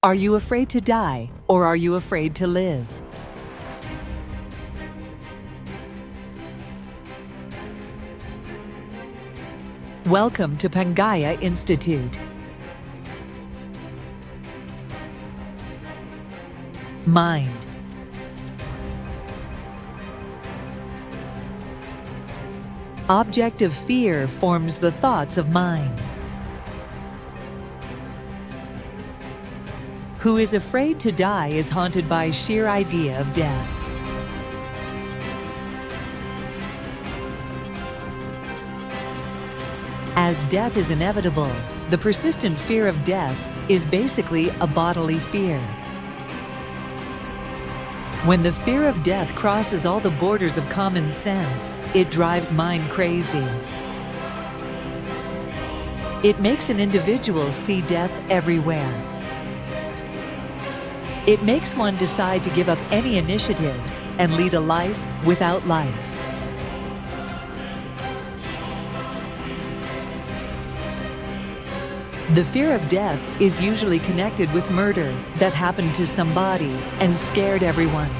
Are you afraid to die, or are you afraid to live? Welcome to Pangaya Institute. Mind. Object of fear forms the thoughts of mind. Who is afraid to die is haunted by sheer idea of death. As death is inevitable, the persistent fear of death is basically a bodily fear. When the fear of death crosses all the borders of common sense, it drives mind crazy. It makes an individual see death everywhere. It makes one decide to give up any initiatives and lead a life without life. The fear of death is usually connected with murder that happened to somebody and scared everyone.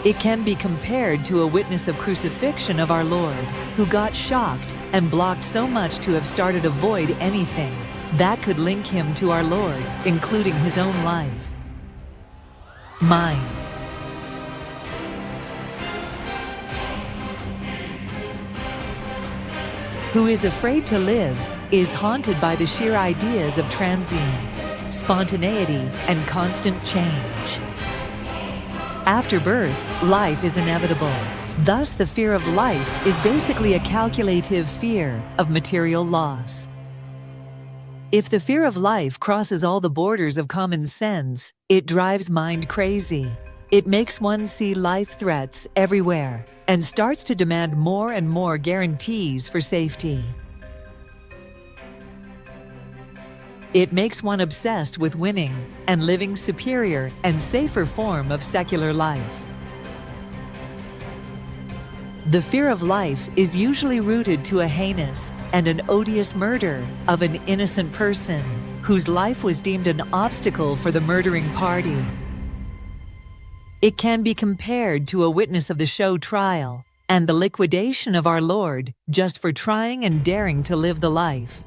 It can be compared to a witness of crucifixion of our Lord, who got shocked and blocked so much to have started to avoid anything that could link him to our Lord, including his own life. Mind. Who is afraid to live is haunted by the sheer ideas of transience, spontaneity, and constant change. After birth, life is inevitable. Thus, the fear of life is basically a calculative fear of material loss. If the fear of life crosses all the borders of common sense, it drives mind crazy. It makes one see life threats everywhere and starts to demand more and more guarantees for safety. It makes one obsessed with winning and living superior and safer form of secular life. The fear of life is usually rooted to a heinous and an odious murder of an innocent person whose life was deemed an obstacle for the murdering party. It can be compared to a witness of the show trial and the liquidation of our Lord just for trying and daring to live the life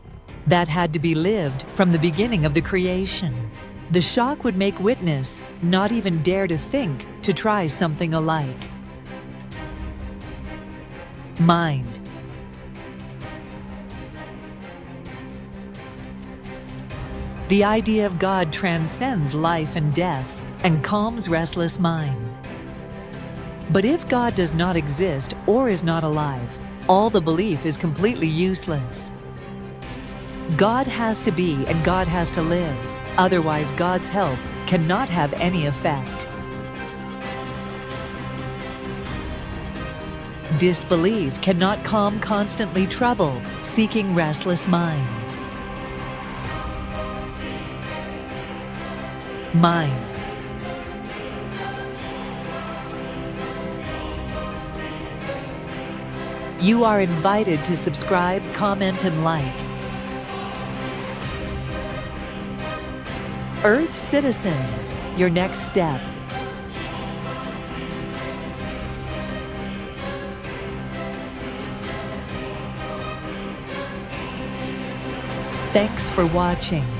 that had to be lived from the beginning of the creation. The shock would make witness not even dare to think to try something alike. Mind. The idea of God transcends life and death and calms restless mind. But if God does not exist or is not alive, all the belief is completely useless. God has to be and God has to live, otherwise God's help cannot have any effect. Disbelief cannot calm constantly trouble, seeking restless mind. Mind. You are invited to subscribe, comment, and like. Earth citizens, your next step. Thanks for watching.